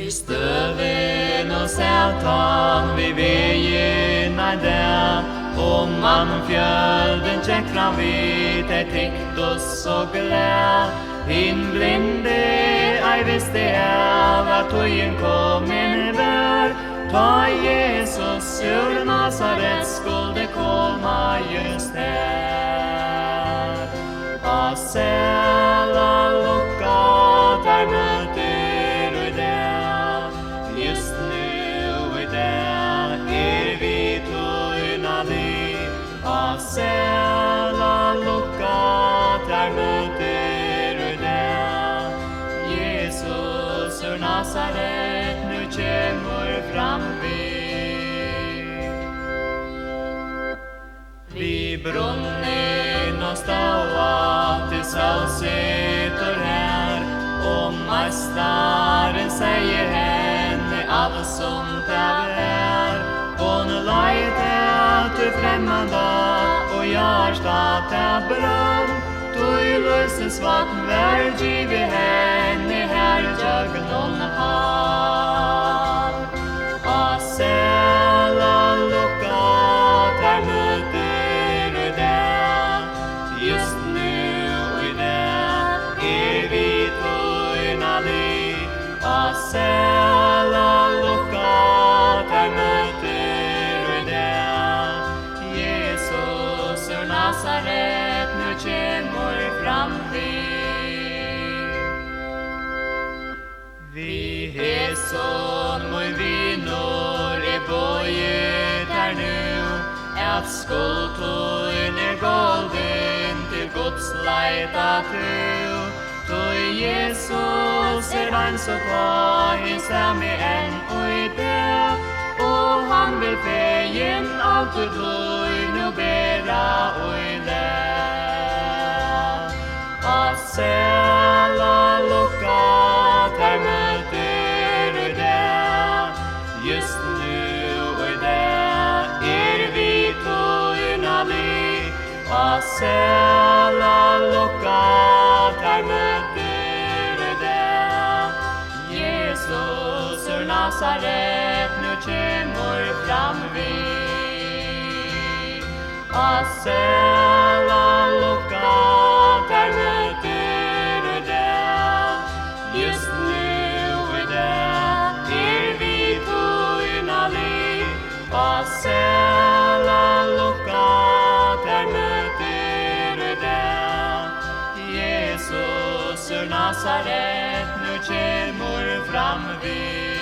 Vi støven og Satan vi begynner der, og mannfjölden tjekk fram vid et tykt oss så glad. Hinn blinde ei visste av at tøyen kom inn vær, ta Jesus ur Nazaret skulle komma just her. A sela lukka der møter du der, just nu i der vi tøynali. A sela lukka der møter du der, Jesus ur Nazaret nu kjemur fram vi brunnen og ståa til sol sitter her, og mestaren sier henne av som det er. Hon leiter til fremmede, og hjärtat er brann, tog løses vatten hver givet henne her jøgn hon har. A sela lukka der møter du der, just nu i der vi tøynali. A sela lukka der møter du der, Jesus ur Nazaret nu kjemur fram vi heson moi vinor bøyet her nu, at skuldtøyn golden til Guds leita tru. Tøy Jesus den så glad i samme enn og det, og han vil feien alt du tøyn og bera og det. A sela lukka der møter du der, just nu i der vi tøynali. A sela lukka der møter du der, Jesus ur Nazaret nu kjemur fram vi. A sela lukka der møter du der, just nu i der vi tøynali. A sela lukka der møter du der, Jesus ur Nazaret nu kjemur fram vi.